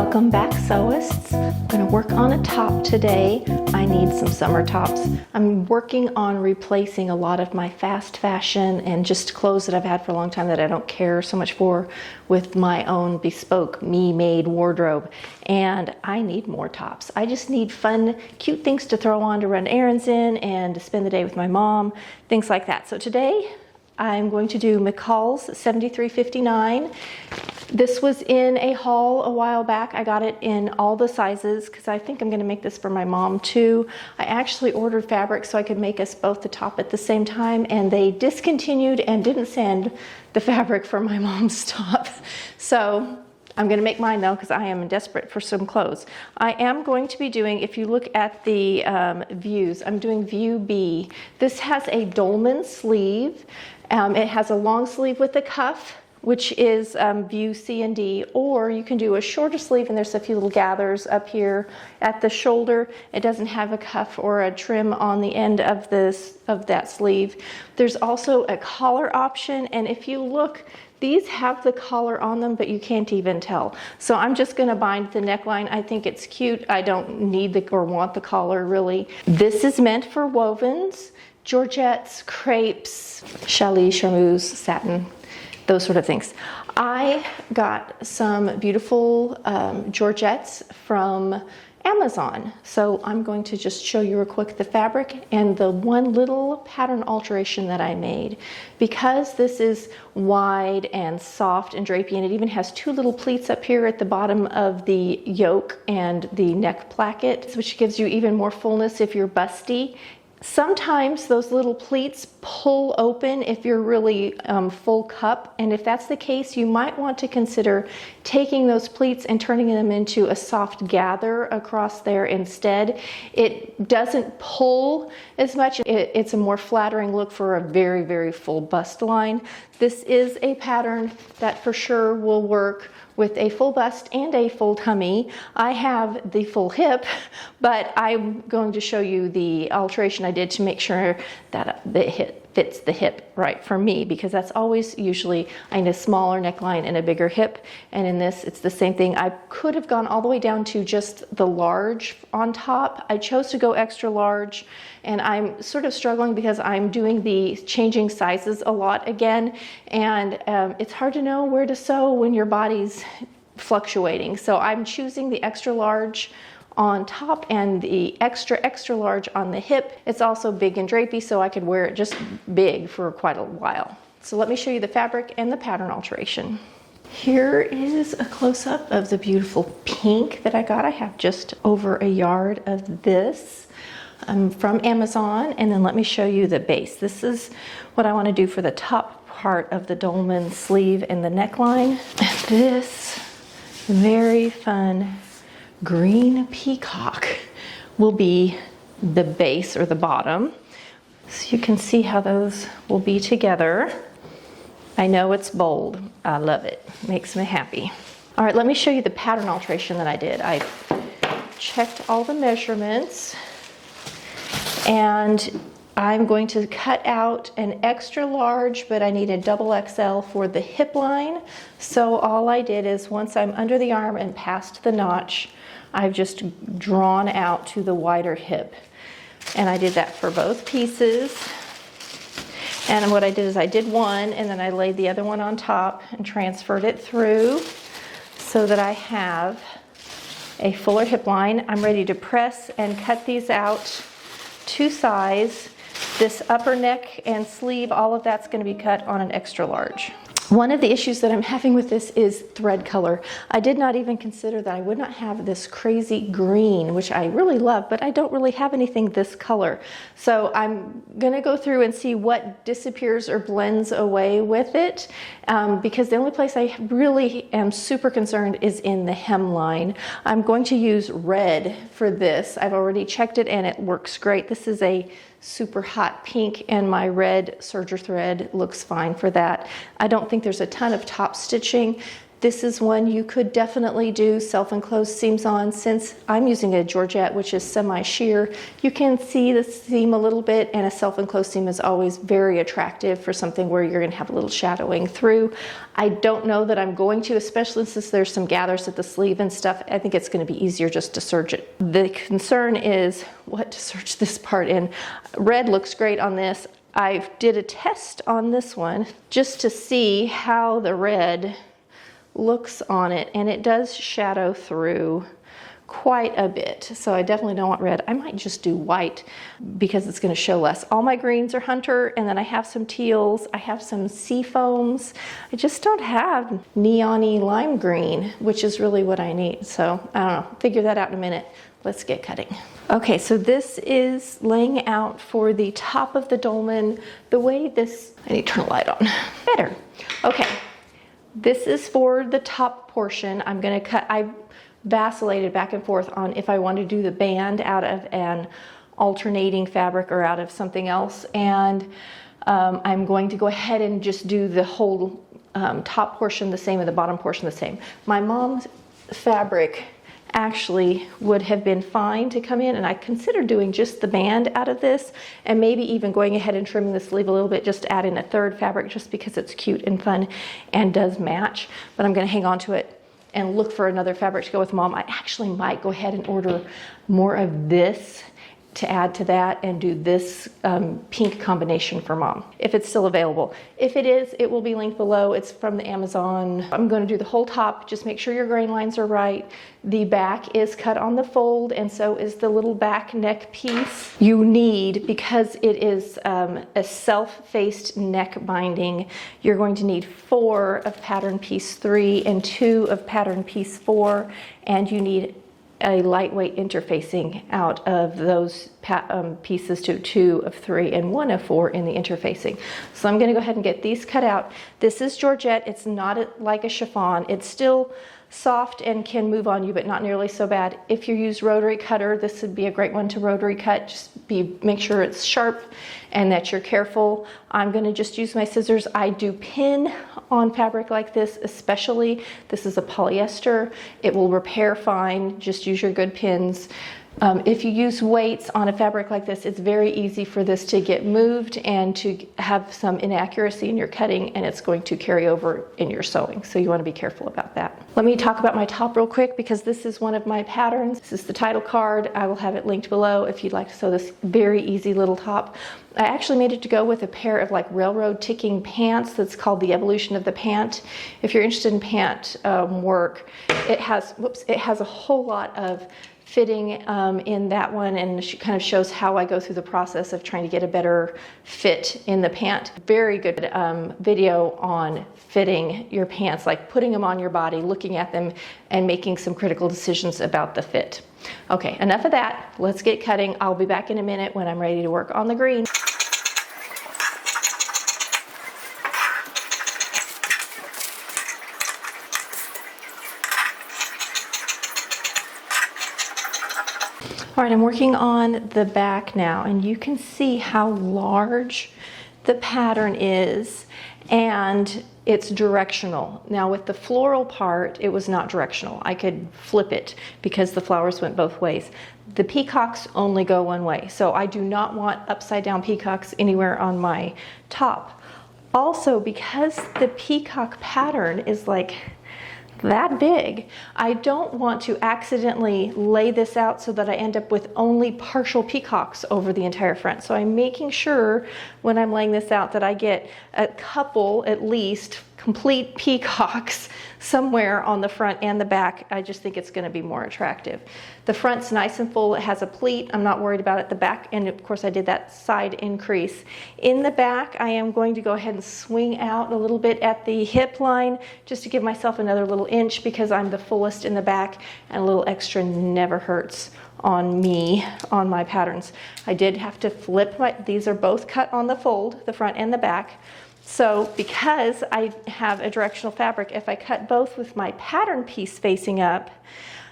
Welcome back, sewists. I'm going to work on a top today. I need some summer tops. I'm working on replacing a lot of my fast fashion and just clothes that I've had for a long time that I don't care so much for with my own bespoke, me-made wardrobe. And I need more tops. I just need fun, cute things to throw on to run errands in and to spend the day with my mom, things like that. So today I'm going to do McCalls 7359. This was in a haul a while back. I got it in all the sizes because I think I'm going to make this for my mom too. I actually ordered fabric so I could make us both the top at the same time, and they discontinued and didn't send the fabric for my mom's top. So I'm going to make mine though because I am desperate for some clothes. I am going to be doing, if you look at the views, I'm doing view B. This has a dolman sleeve. It has a long sleeve with a cuff, which is view C and D, or you can do a shorter sleeve and there's a few little gathers up here at the shoulder. It doesn't have a cuff or a trim on the end of that sleeve. There's also a collar option, and if you look, these have the collar on them, but you can't even tell. So I'm just gonna bind the neckline. I think it's cute. I don't need or want the collar really. This is meant for wovens, georgettes, crepes, challis, charmeuse, satin, those sort of things. I got some beautiful georgettes from Amazon. So I'm going to just show you real quick the fabric and the one little pattern alteration that I made. Because this is wide and soft and drapey, and it even has two little pleats up here at the bottom of the yoke and the neck placket, which gives you even more fullness if you're busty. Sometimes those little pleats pull open if you're really full cup, and if that's the case, you might want to consider taking those pleats and turning them into a soft gather across there instead. It doesn't pull as much. It's a more flattering look for a very, very full bust line. This is a pattern that for sure will work with a full bust and a full tummy. I have the full hip, but I'm going to show you the alteration I did to make sure that the hip fits the hip right for me, because that's always usually I need a smaller neckline and a bigger hip, and in this it's the same thing. I could have gone all the way down to just the large on top. I chose to go extra large, and I'm sort of struggling because I'm doing the changing sizes a lot again, and it's hard to know where to sew when your body's fluctuating. So I'm choosing the extra large on top and the extra large on the hip. It's also big and drapey, so I could wear it just big for quite a while. So let me show you the fabric and the pattern alteration. Here is a close-up of the beautiful pink that I got. I have just over a yard of this from Amazon, and then let me show you the base. This is what I want to do for the top part of the dolman sleeve and the neckline. This very fun green peacock will be the base or the bottom. So you can see how those will be together. I know it's bold. I love it. Makes me happy. All right, let me show you the pattern alteration that I did. I checked all the measurements, and I'm going to cut out an extra large, but I need a double XL for the hip line. So all I did is, once I'm under the arm and past the notch, I've just drawn out to the wider hip. And I did that for both pieces. And what I did is I did one, and then I laid the other one on top and transferred it through so that I have a fuller hip line. I'm ready to press and cut these out to size. This upper neck and sleeve, all of that's going to be cut on an extra large. One of the issues that I'm having with this is thread color. I did not even consider that I would not have this crazy green, which I really love, but I don't really have anything this color. So I'm gonna go through and see what disappears or blends away with it, because the only place I really am super concerned is in the hemline. I'm going to use red for this. I've already checked it and it works great. This is a super hot pink, and my red Serger thread looks fine for that. I don't think there's a ton of top stitching. This is one you could definitely do self-enclosed seams on. Since I'm using a georgette, which is semi-sheer, you can see the seam a little bit, and a self-enclosed seam is always very attractive for something where you're going to have a little shadowing through. I don't know that I'm going to, especially since there's some gathers at the sleeve and stuff. I think it's going to be easier just to serge it. The concern is what to serge this part in. Red looks great on this. I did a test on this one just to see how the red looks on it, and it does shadow through quite a bit. So I definitely don't want red. I might just do white because it's going to show less. All my greens are hunter, and then I have some teals. I have some sea foams. I just don't have neon-y lime green, which is really what I need. So I don't know. Figure that out in a minute. Let's get cutting. Okay, so this is laying out for the top of the dolman. The way this, I need to turn the light on. Better. Okay, this is for the top portion. I'm gonna cut, I vacillated back and forth on if I want to do the band out of an alternating fabric or out of something else. And I'm going to go ahead and just do the whole top portion the same and the bottom portion the same. My mom's fabric actually would have been fine to come in, and I considered doing just the band out of this and maybe even going ahead and trimming the sleeve a little bit, just to add in a third fabric just because it's cute and fun and does match. But I'm going to hang on to it and look for another fabric to go with Mom. I actually might go ahead and order more of this to add to that and do this pink combination for Mom, if it's still available. If it is, it will be linked below. It's from the Amazon. I'm going to do the whole top. Just make sure your grain lines are right. The back is cut on the fold, and so is the little back neck piece. You need, because it is a self-faced neck binding, you're going to need 4 of pattern piece 3 and 2 of pattern piece 4, and you need a lightweight interfacing out of those pieces to 2 of 3 and 1 of 4 in the interfacing. So I'm going to go ahead and get these cut out. This is georgette. It's not like a chiffon. It's still soft and can move on you, but not nearly so bad. If you use rotary cutter, this would be a great one to rotary cut. Just make sure it's sharp and that you're careful. I'm going to just use my scissors. I do pin on fabric like this, especially. This is a polyester. It will repair fine. Just use your good pins. If you use weights on a fabric like this, it's very easy for this to get moved and to have some inaccuracy in your cutting, and it's going to carry over in your sewing. So you want to be careful about that. Let me talk about my top real quick, because this is one of my patterns. This is the title card. I will have it linked below if you'd like to sew this very easy little top. I actually made it to go with a pair of like railroad ticking pants that's called the Evolution of the Pant. If you're interested in pant work, it has a whole lot of fitting in that one, and she kind of shows how I go through the process of trying to get a better fit in the pant. Very good video on fitting your pants, like putting them on your body, looking at them, and making some critical decisions about the fit. Okay, enough of that. Let's get cutting. I'll be back in a minute when I'm ready to work on the green. All right, I'm working on the back now, and you can see how large the pattern is, and it's directional. Now with the floral part, it was not directional. I could flip it because the flowers went both ways. The peacocks only go one way, so I do not want upside down peacocks anywhere on my top. Also, because the peacock pattern is like that big, I don't want to accidentally lay this out so that I end up with only partial peacocks over the entire front. So I'm making sure when I'm laying this out that I get a couple, at least, complete peacocks somewhere on the front and the back. I just think it's going to be more attractive. The front's nice and full. It has a pleat. I'm not worried about it. The back, and of course I did that side increase. In the back, I am going to go ahead and swing out a little bit at the hip line just to give myself another little inch, because I'm the fullest in the back, and a little extra never hurts on me, on my patterns. I did have to flip these are both cut on the fold, the front and the back. So because I have a directional fabric, if I cut both with my pattern piece facing up,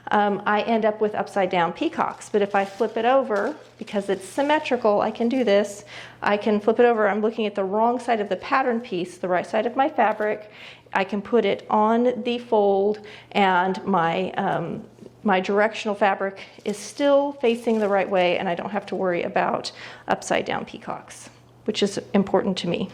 I end up with upside down peacocks. But if I flip it over, because it's symmetrical, I can do this. I can flip it over. I'm looking at the wrong side of the pattern piece, the right side of my fabric. I can put it on the fold, and my directional fabric is still facing the right way, and I don't have to worry about upside down peacocks, which is important to me.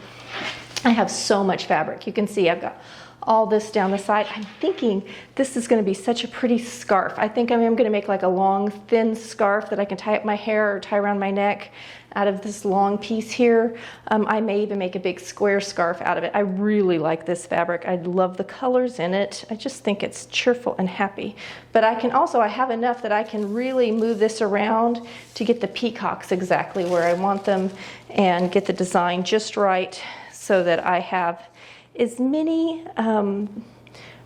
I have so much fabric. You can see I've got all this down the side. I'm thinking this is going to be such a pretty scarf. I think I'm going to make like a long, thin scarf that I can tie up my hair or tie around my neck out of this long piece here. I may even make a big square scarf out of it. I really like this fabric. I love the colors in it. I just think it's cheerful and happy. But I have enough that I can really move this around to get the peacocks exactly where I want them and get the design just right so that I have as many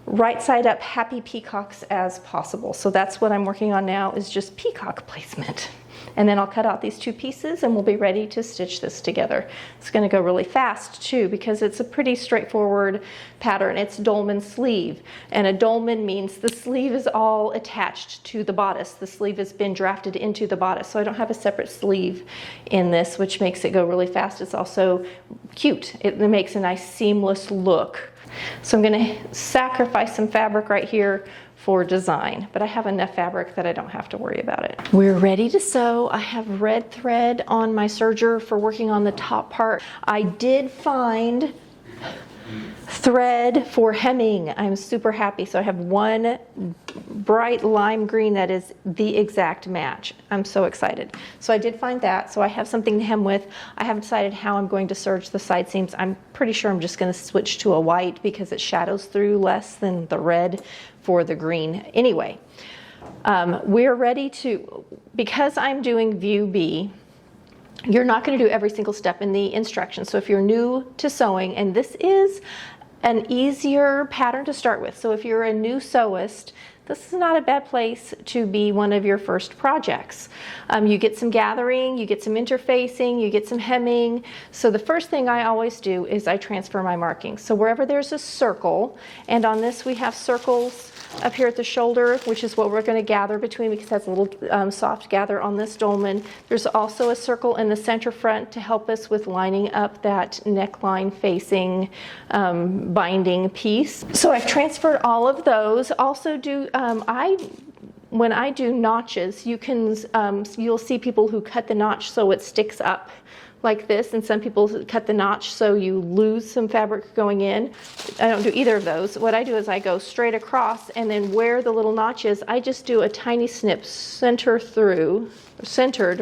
right side up happy peacocks as possible. So that's what I'm working on now, is just peacock placement. And then I'll cut out these two pieces and we'll be ready to stitch this together. It's going to go really fast too because it's a pretty straightforward pattern. It's dolman sleeve, and a dolman means the sleeve is all attached to the bodice. The sleeve has been drafted into the bodice, so I don't have a separate sleeve in this, which makes it go really fast. It's also cute. It makes a nice seamless look. So I'm going to sacrifice some fabric right here for design, but I have enough fabric that I don't have to worry about it. We're ready to sew. I have red thread on my serger for working on the top part. I did find thread for hemming. I'm super happy. So I have one bright lime green that is the exact match. I'm so excited. So I did find that. So I have something to hem with. I haven't decided how I'm going to serge the side seams. I'm pretty sure I'm just going to switch to a white because it shadows through less than the red for the green. Anyway, we're ready to, because I'm doing view B, you're not going to do every single step in the instructions. So if you're new to sewing, and this is an easier pattern to start with. So if you're a new sewist, this is not a bad place to be one of your first projects. You get some gathering, you get some interfacing, you get some hemming. So the first thing I always do is I transfer my markings. So wherever there's a circle, and on this we have circles up here at the shoulder, which is what we're going to gather between because that's a little soft gather on this dolman. There's also a circle in the center front to help us with lining up that neckline facing binding piece. So I've transferred all of those. Also when I do notches, you'll see people who cut the notch so it sticks up like this, and some people cut the notch so you lose some fabric going in. I don't do either of those. What I do is I go straight across, and then where the little notch is, I just do a tiny snip centered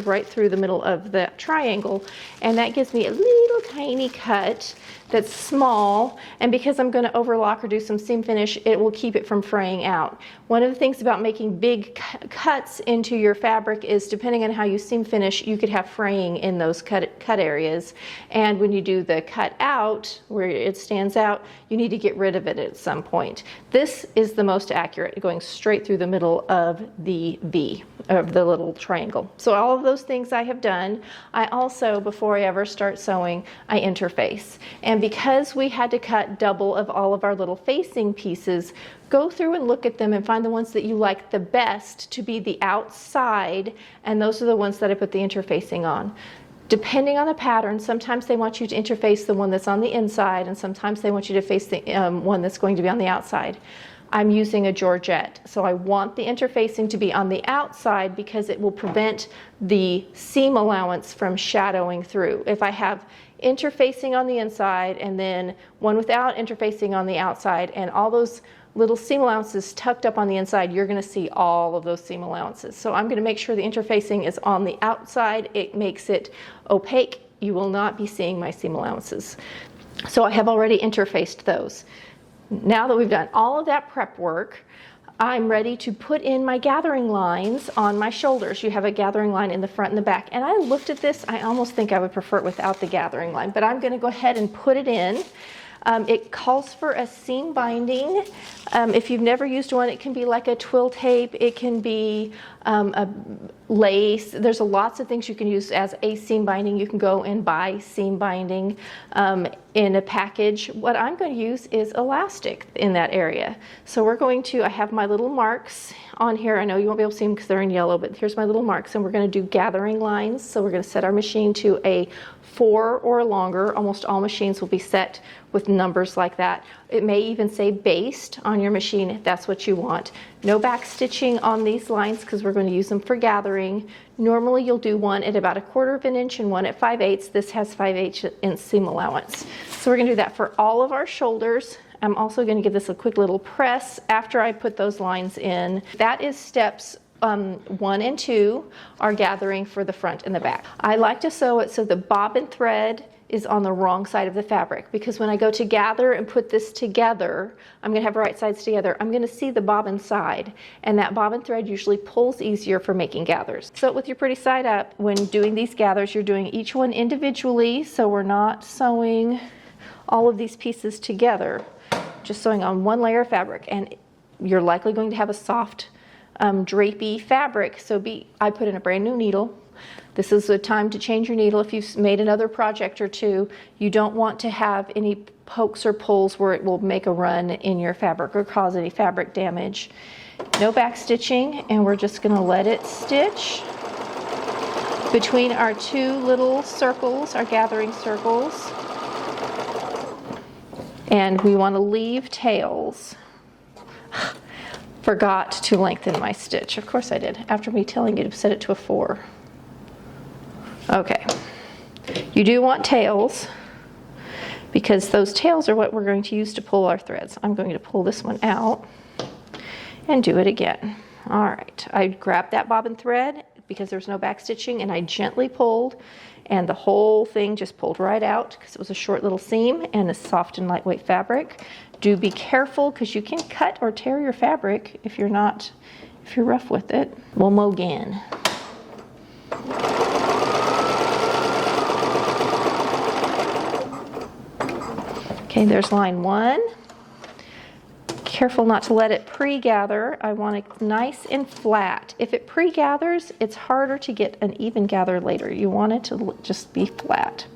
right through the middle of the triangle, and that gives me a little tiny cut that's small, and because I'm going to overlock or do some seam finish, it will keep it from fraying out. One of the things about making big cuts into your fabric is, depending on how you seam finish, you could have fraying in those cut areas, and when you do the cut out where it stands out, you need to get rid of it at some point. This is the most accurate, going straight through the middle of the V, of the little triangle. So all of those things I have done. I also, before I ever start sewing, I interface. And because we had to cut double of all of our little facing pieces, go through and look at them and find the ones that you like the best to be the outside, and those are the ones that I put the interfacing on. Depending on the pattern, sometimes they want you to interface the one that's on the inside, and sometimes they want you to face the one that's going to be on the outside. I'm using a georgette, so I want the interfacing to be on the outside because it will prevent the seam allowance from shadowing through. If I have interfacing on the inside and then one without interfacing on the outside and all those little seam allowances tucked up on the inside, you're going to see all of those seam allowances. So I'm going to make sure the interfacing is on the outside. It makes it opaque. You will not be seeing my seam allowances. So I have already interfaced those. Now that we've done all of that prep work, I'm ready to put in my gathering lines on my shoulders. You have a gathering line in the front and the back. And I looked at this, I almost think I would prefer it without the gathering line, but I'm going to go ahead and put it in. It calls for a seam binding. If you've never used one, it can be like a twill tape. It can be lace. There's lots of things you can use as a seam binding. You can go and buy seam binding in a package. What I'm going to use is elastic in that area. So we're going to, I have my little marks on here. I know you won't be able to see them because they're in yellow, but here's my little marks, and we're going to do gathering lines. So we're going to set our machine to a 4 or longer. Almost all machines will be set with numbers like that. It may even say based on your machine if that's what you want. No back stitching on these lines because we're going to use them for gathering. Normally you'll do one at about 1/4 of an inch and one at 5/8. This has 5/8 in seam allowance. So we're going to do that for all of our shoulders. I'm also going to give this a quick little press after I put those lines in. That is steps 1 and 2 are gathering for the front and the back. I like to sew it so the bobbin thread is on the wrong side of the fabric, because when I go to gather and put this together, I'm going to have right sides together, I'm going to see the bobbin side, and that bobbin thread usually pulls easier for making gathers. Sew it with your pretty side up. When doing these gathers, you're doing each one individually, so we're not sewing all of these pieces together, just sewing on one layer of fabric, and you're likely going to have a soft drapey fabric, so I put in a brand new needle. This is the time to change your needle if you've made another project or two. You don't want to have any pokes or pulls where it will make a run in your fabric or cause any fabric damage. No back stitching, and we're just going to let it stitch between our 2 little circles, our gathering circles, and we want to leave tails. Forgot to lengthen my stitch. Of course I did, after me telling you to set it to a 4. Okay, you do want tails because those tails are what we're going to use to pull our threads. I'm going to pull this one out and do it again. All right, I grabbed that bobbin thread because there's no back stitching, and I gently pulled, and the whole thing just pulled right out because it was a short little seam and a soft and lightweight fabric. Do be careful because you can cut or tear your fabric if you're rough with it. We'll mow again. Okay, there's line 1. Careful not to let it pre-gather. I want it nice and flat. If it pre-gathers, it's harder to get an even gather later. You want it to just be flat.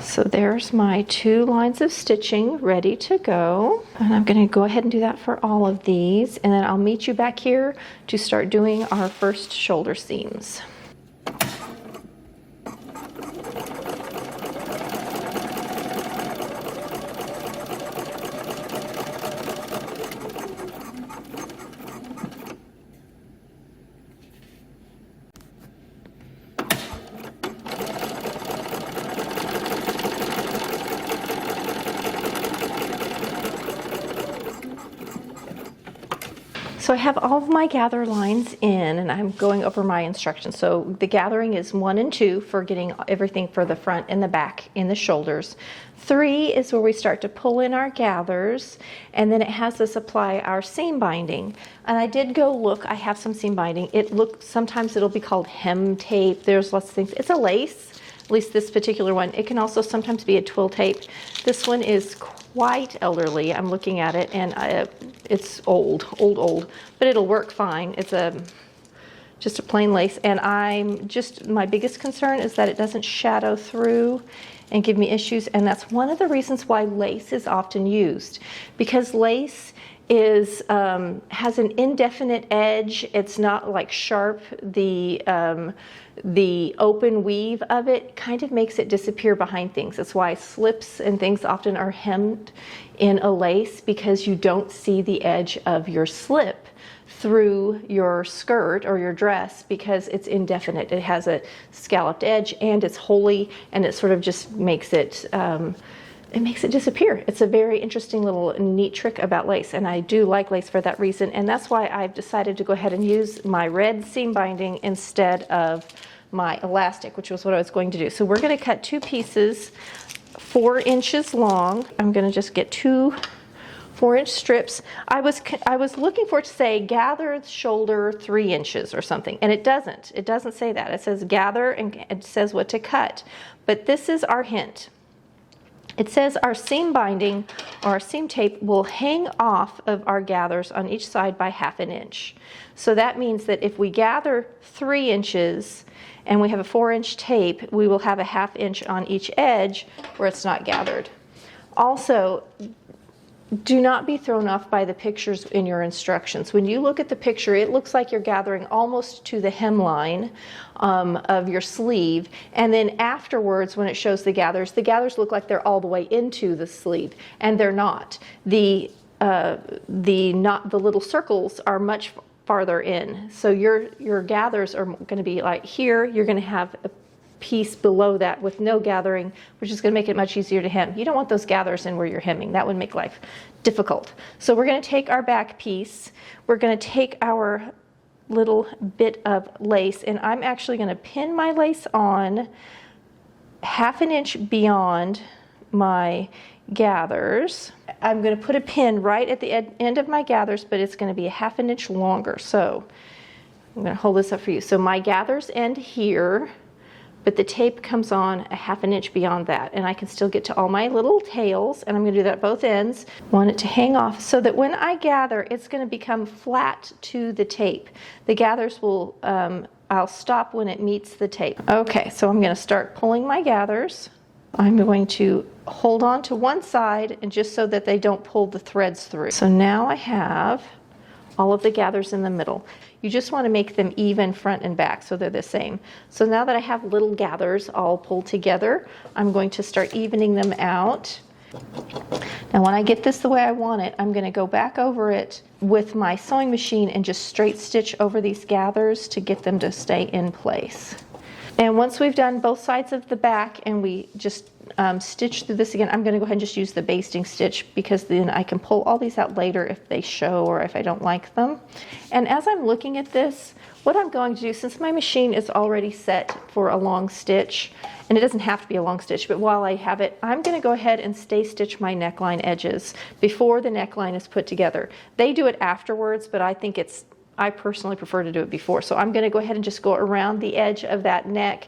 So there's my 2 lines of stitching ready to go. And I'm going to go ahead and do that for all of these. And then I'll meet you back here to start doing our first shoulder seams. So I have all of my gather lines in, and I'm going over my instructions. So the gathering is 1 and 2 for getting everything for the front and the back in the shoulders. 3 is where we start to pull in our gathers, and then it has us apply our seam binding. And I did go look, I have some seam binding. Sometimes it'll be called hem tape. There's lots of things. It's a lace, at least this particular one. It can also sometimes be a twill tape. This one is quite elderly. I'm looking at it, and it's old, but it'll work fine. It's just a plain lace, and my biggest concern is that it doesn't shadow through and give me issues, and that's one of the reasons why lace is often used, because lace has an indefinite edge. It's not like sharp. The open weave of it kind of makes it disappear behind things. That's why slips and things often are hemmed in a lace, because you don't see the edge of your slip through your skirt or your dress, because it's indefinite. It has a scalloped edge, and it's holey, and it sort of just makes it disappear. It's a very interesting little neat trick about lace, and I do like lace for that reason, and that's why I've decided to go ahead and use my red seam binding instead of my elastic, which was what I was going to do. So we're going to cut 2 pieces 4 inches long. I'm going to just get 2 4-inch strips. I was looking for it to say gather shoulder 3 inches or something, and it doesn't. It doesn't say that. It says gather, and it says what to cut. But this is our hint. It says our seam binding or our seam tape will hang off of our gathers on each side by 1/2 inch. So that means that if we gather 3 inches and we have a 4-inch tape, we will have a 1/2 inch on each edge where it's not gathered. Also, do not be thrown off by the pictures in your instructions. When you look at the picture, it looks like you're gathering almost to the hemline of your sleeve, and then afterwards when it shows the gathers look like they're all the way into the sleeve, and they're not. The little circles are much farther in. So your gathers are going to be like here. You're going to have a piece below that with no gathering, which is going to make it much easier to hem. You don't want those gathers in where you're hemming. That would make life difficult. So we're going to take our back piece. We're going to take our little bit of lace, and I'm actually going to pin my lace on 1/2 inch beyond my gathers. I'm going to put a pin right at the end of my gathers, but it's going to be 1/2 inch longer. So I'm going to hold this up for you. So my gathers end here, but the tape comes on 1/2 inch beyond that, and I can still get to all my little tails, and I'm going to do that at both ends. Want it to hang off so that when I gather, it's going to become flat to the tape. The gathers will, I'll stop when it meets the tape. Okay, so I'm going to start pulling my gathers. I'm going to hold on to one side, and just so that they don't pull the threads through. So now I have all of the gathers in the middle. You just want to make them even front and back so they're the same. So now that I have little gathers all pulled together, I'm going to start evening them out. Now when I get this the way I want it, I'm going to go back over it with my sewing machine and just straight stitch over these gathers to get them to stay in place. And once we've done both sides of the back and we just stitch through this again, I'm going to go ahead and just use the basting stitch, because then I can pull all these out later if they show or if I don't like them. And as I'm looking at this, what I'm going to do, since my machine is already set for a long stitch, and it doesn't have to be a long stitch, but while I have it, I'm going to go ahead and stay stitch my neckline edges before the neckline is put together. They do it afterwards, but I personally prefer to do it before. So I'm going to go ahead and just go around the edge of that neck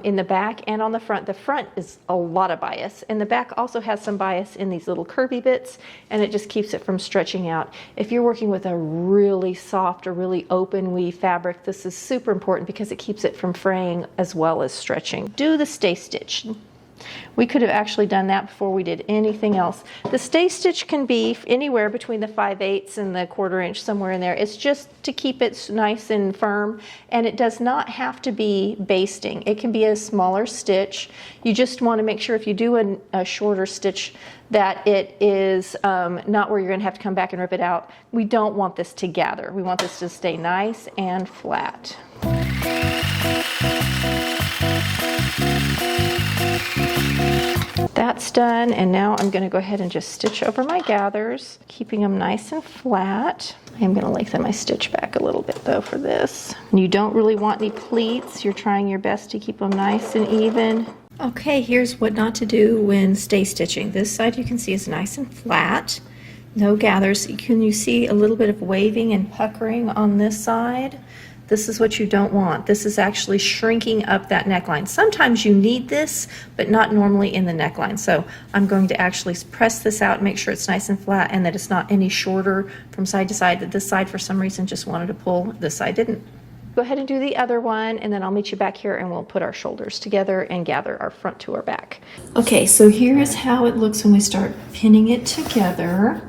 in the back and on the front. The front is a lot of bias, and the back also has some bias in these little curvy bits, and it just keeps it from stretching out. If you're working with a really soft or really open weave fabric, this is super important because it keeps it from fraying as well as stretching. Do the stay stitch. We could have actually done that before we did anything else. The stay stitch can be anywhere between the 5/8 and the 1/4 inch, somewhere in there. It's just to keep it nice and firm, and it does not have to be basting. It can be a smaller stitch. You just want to make sure if you do a shorter stitch that it is not where you're going to have to come back and rip it out. We don't want this to gather. We want this to stay nice and flat. That's done, and now I'm going to go ahead and just stitch over my gathers, keeping them nice and flat. I'm going to lengthen my stitch back a little bit though for this. And you don't really want any pleats. You're trying your best to keep them nice and even. Okay, here's what not to do when stay stitching. This side you can see is nice and flat, no gathers. Can you see a little bit of waving and puckering on this side? This is what you don't want. This is actually shrinking up that neckline. Sometimes you need this, but not normally in the neckline. So I'm going to actually press this out, make sure it's nice and flat and that it's not any shorter from side to side. That this side for some reason just wanted to pull, this side didn't. Go ahead and do the other one, and then I'll meet you back here and we'll put our shoulders together and gather our front to our back. Okay, so here is how it looks when we start pinning it together.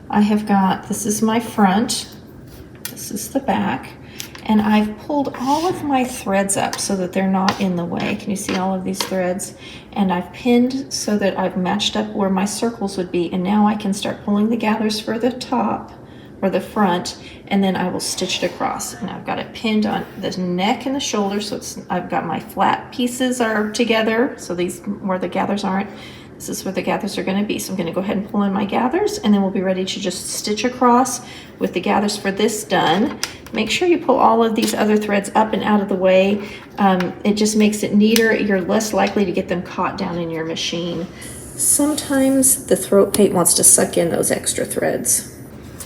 I have got, this is my front, this is the back. And I've pulled all of my threads up so that they're not in the way. Can you see all of these threads? And I've pinned so that I've matched up where my circles would be. And now I can start pulling the gathers for the top or the front, and then I will stitch it across. And I've got it pinned on the neck and the shoulder, so I've got my flat pieces are together. So these where the gathers aren't. This is where the gathers are going to be. So I'm going to go ahead and pull in my gathers, and then we'll be ready to just stitch across with the gathers for this done. Make sure you pull all of these other threads up and out of the way. It just makes it neater. You're less likely to get them caught down in your machine. Sometimes the throat paint wants to suck in those extra threads.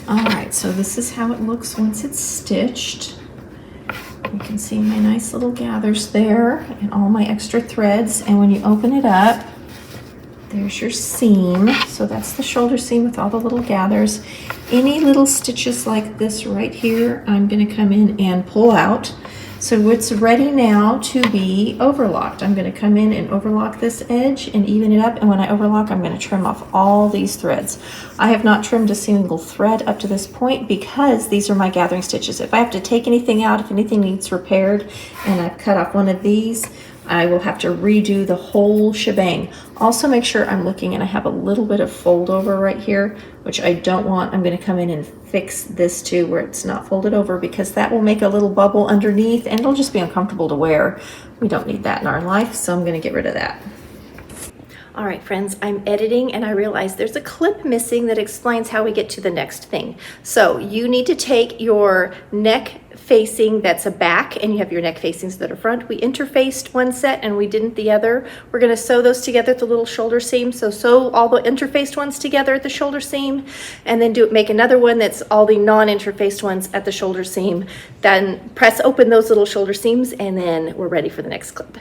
All right, so this is how it looks once it's stitched. You can see my nice little gathers there and all my extra threads. And when you open it up, There's your seam. So that's the shoulder seam with all the little gathers. Any little stitches like this right here, I'm going to come in and pull out. So it's ready now to be overlocked. I'm going to come in and overlock this edge and even it up. And when I overlock, I'm going to trim off all these threads. I have not trimmed a single thread up to this point because these are my gathering stitches. If I have to take anything out, if anything needs repaired, and I've cut off one of these, I will have to redo the whole shebang. Also make sure I'm looking and I have a little bit of fold over right here, which I don't want. I'm going to come in and fix this too where it's not folded over because that will make a little bubble underneath and it'll just be uncomfortable to wear. We don't need that in our life, so I'm going to get rid of that. All right, friends, I'm editing and I realize there's a clip missing that explains how we get to the next thing. So you need to take your neck facing that's a back and you have your neck facings that are front. We interfaced one set and we didn't the other. We're going to sew those together at the little shoulder seam. So sew all the interfaced ones together at the shoulder seam and then make another one that's all the non-interfaced ones at the shoulder seam. Then press open those little shoulder seams and then we're ready for the next clip.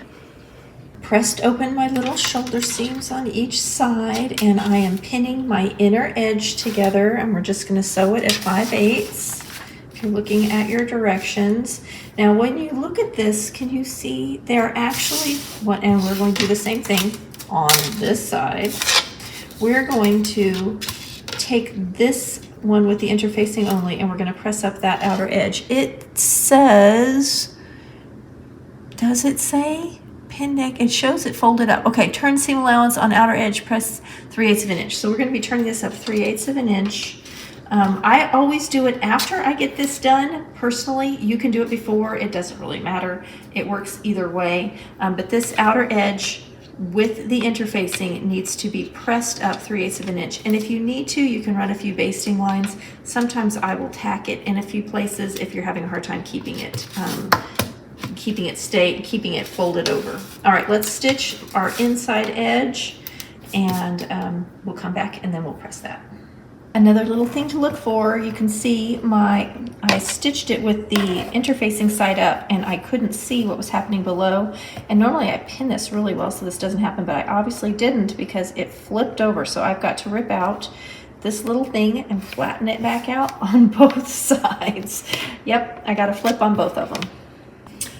Pressed open my little shoulder seams on each side and I am pinning my inner edge together and we're just going to sew it at 5/8 if you're looking at your directions. Now when you look at this, can you see they're actually, and we're going to do the same thing on this side. We're going to take this one with the interfacing only and we're going to press up that outer edge. It says, does it say? Pin neck, it shows it folded up. Okay, turn seam allowance on outer edge, press 3/8 of an inch. So we're going to be turning this up 3/8 of an inch. I always do it after I get this done. Personally, you can do it before. It doesn't really matter. It works either way. But this outer edge with the interfacing needs to be pressed up 3/8 of an inch. And if you need to, you can run a few basting lines. Sometimes I will tack it in a few places if you're having a hard time keeping it keeping it folded over. All right, let's stitch our inside edge and we'll come back and then we'll press that. Another little thing to look for, you can see I stitched it with the interfacing side up and I couldn't see what was happening below. And normally I pin this really well so this doesn't happen, but I obviously didn't because it flipped over. So I've got to rip out this little thing and flatten it back out on both sides. Yep, I got a flip on both of them.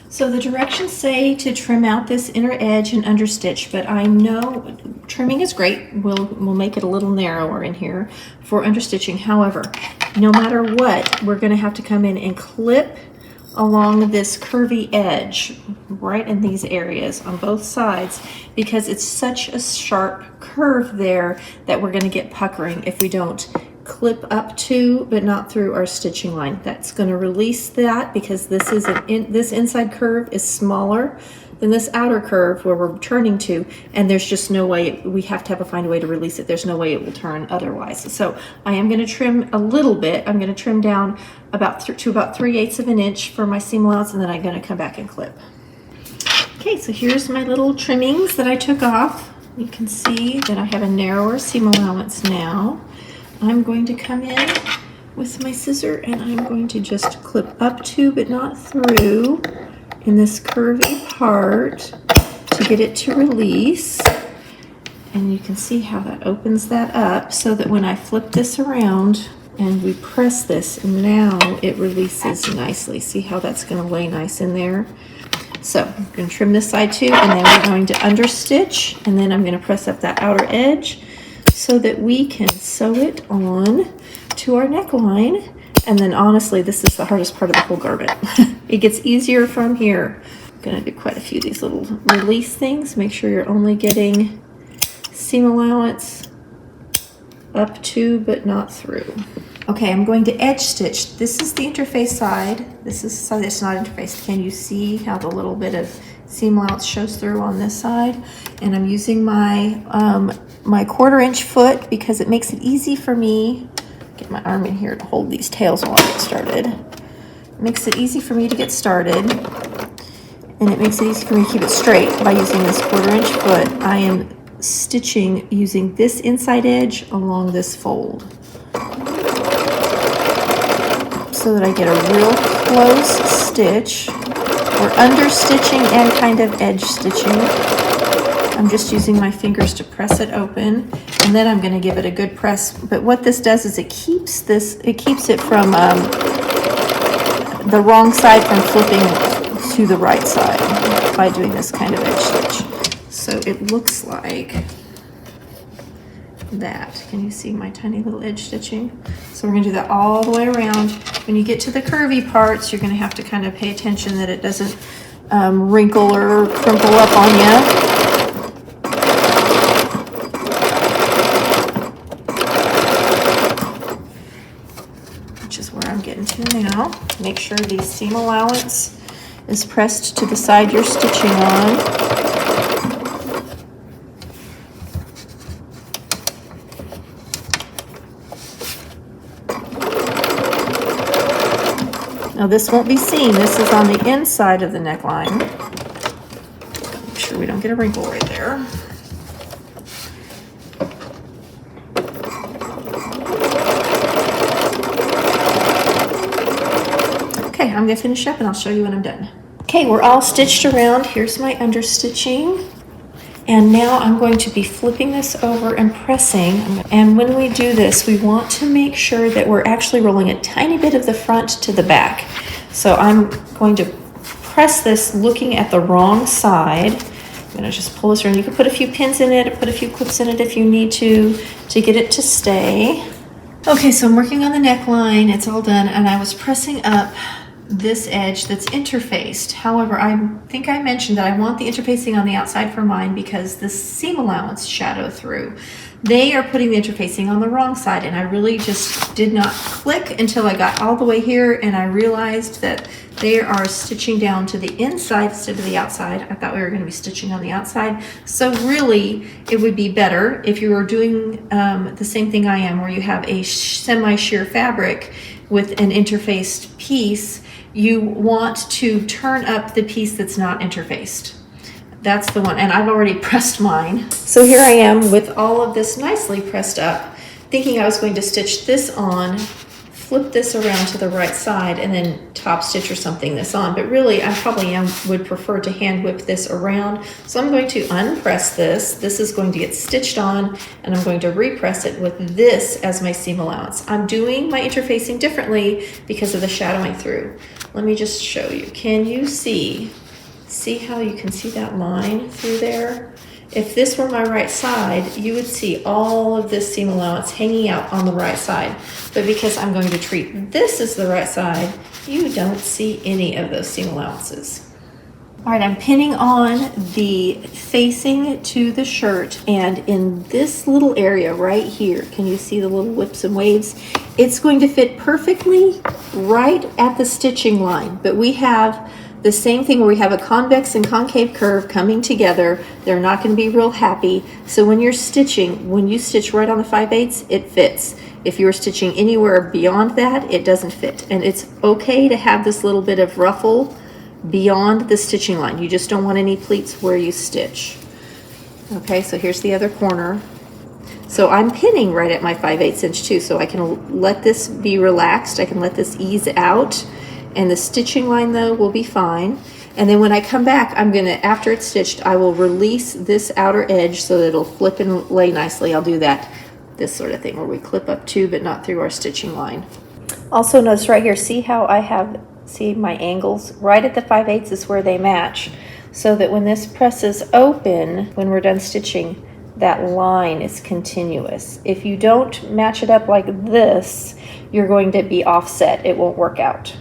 So the directions say to trim out this inner edge and understitch, but I know trimming is great. We'll make it a little narrower in here for understitching. However, no matter what, we're going to have to come in and clip along this curvy edge right in these areas on both sides because it's such a sharp curve there that we're going to get puckering if we don't clip up to but not through our stitching line. That's going to release that because this is this inside curve is smaller than this outer curve where we're turning to, and there's just no way, we have to find a way to release it. There's no way it will turn otherwise. So I am going to trim a little bit. I'm going to trim down to about 3/8 of an inch for my seam allowance, and then I'm going to come back and clip. Okay, so here's my little trimmings that I took off. You can see that I have a narrower seam allowance now. I'm going to come in with my scissor and I'm going to just clip up to but not through in this curvy part to get it to release. And you can see how that opens that up so that when I flip this around and we press this, now it releases nicely. See how that's going to lay nice in there? So I'm going to trim this side too, and then we're going to understitch, and then I'm going to press up that outer edge so that we can sew it on to our neckline. And then honestly, this is the hardest part of the whole garment. It gets easier from here. I'm going to do quite a few of these little release things. Make sure you're only getting seam allowance up to but not through. Okay, I'm going to edge stitch. This is the interface side. This is the side that's not interfaced. Can you see how the little bit of seam allowance shows through on this side? And I'm using my my 1/4 inch foot because it makes it easy for me. Get my arm in here to hold these tails while I get started. It makes it easy for me to get started, and it makes it easy for me to keep it straight by using this 1/4 inch foot. I am stitching using this inside edge along this fold so that I get a real close stitch. We're under stitching and kind of edge stitching. I'm just using my fingers to press it open, and then I'm going to give it a good press. But what this does is it keeps it from the wrong side from flipping to the right side by doing this kind of edge stitch. So it looks like that. Can you see my tiny little edge stitching? So we're going to do that all the way around. When you get to the curvy parts, you're going to have to kind of pay attention that it doesn't wrinkle or crimple up on you. Which is where I'm getting to now. Make sure the seam allowance is pressed to the side you're stitching on. Now this won't be seen. This is on the inside of the neckline. Make sure we don't get a wrinkle right there. Okay, I'm gonna finish up and I'll show you when I'm done. Okay, we're all stitched around. Here's my understitching. And now I'm going to be flipping this over and pressing. And when we do this, we want to make sure that we're actually rolling a tiny bit of the front to the back. So I'm going to press this looking at the wrong side. I'm going to just pull this around. You can put a few pins in it, or put a few clips in it if you need to get it to stay. Okay, so I'm working on the neckline. It's all done, and I was pressing up this edge that's interfaced. However, I think I mentioned that I want the interfacing on the outside for mine because the seam allowance shadow through. They are putting the interfacing on the wrong side, and I really just did not click until I got all the way here and I realized that they are stitching down to the inside instead of the outside. I thought we were going to be stitching on the outside. So really, it would be better if you were doing the same thing I am, where you have a semi-sheer fabric with an interfaced piece. You want to turn up the piece that's not interfaced. That's the one, and I've already pressed mine. So here I am with all of this nicely pressed up, thinking I was going to stitch this on, flip this around to the right side, and then top stitch or something this on. But really, I probably would prefer to hand whip this around. So I'm going to unpress this. This is going to get stitched on, and I'm going to repress it with this as my seam allowance. I'm doing my interfacing differently because of the shadowing through. Let me just show you. Can you see how you can see that line through there? If this were my right side, you would see all of this seam allowance hanging out on the right side. But because I'm going to treat this as the right side, you don't see any of those seam allowances. All right, I'm pinning on the facing to the shirt, and in this little area right here, can you see the little whips and waves? It's going to fit perfectly right at the stitching line, but we have the same thing where we have a convex and concave curve coming together. They're not going to be real happy. So when you're stitching, when you stitch right on the 5/8, it fits. If you're stitching anywhere beyond that, it doesn't fit. And it's okay to have this little bit of ruffle beyond the stitching line. You just don't want any pleats where you stitch. Okay, so here's the other corner. So I'm pinning right at my 5/8 inch too, so I can let this be relaxed. I can let this ease out, and the stitching line though will be fine. And then when I come back, I'm gonna, after it's stitched, I will release this outer edge so that it'll flip and lay nicely. I'll do that, this sort of thing where we clip up too, but not through our stitching line. Also notice right here, see how I have, see my angles? Right at the 5/8 is where they match, so that when this presses open, when we're done stitching, that line is continuous. If you don't match it up like this, you're going to be offset. It won't work out.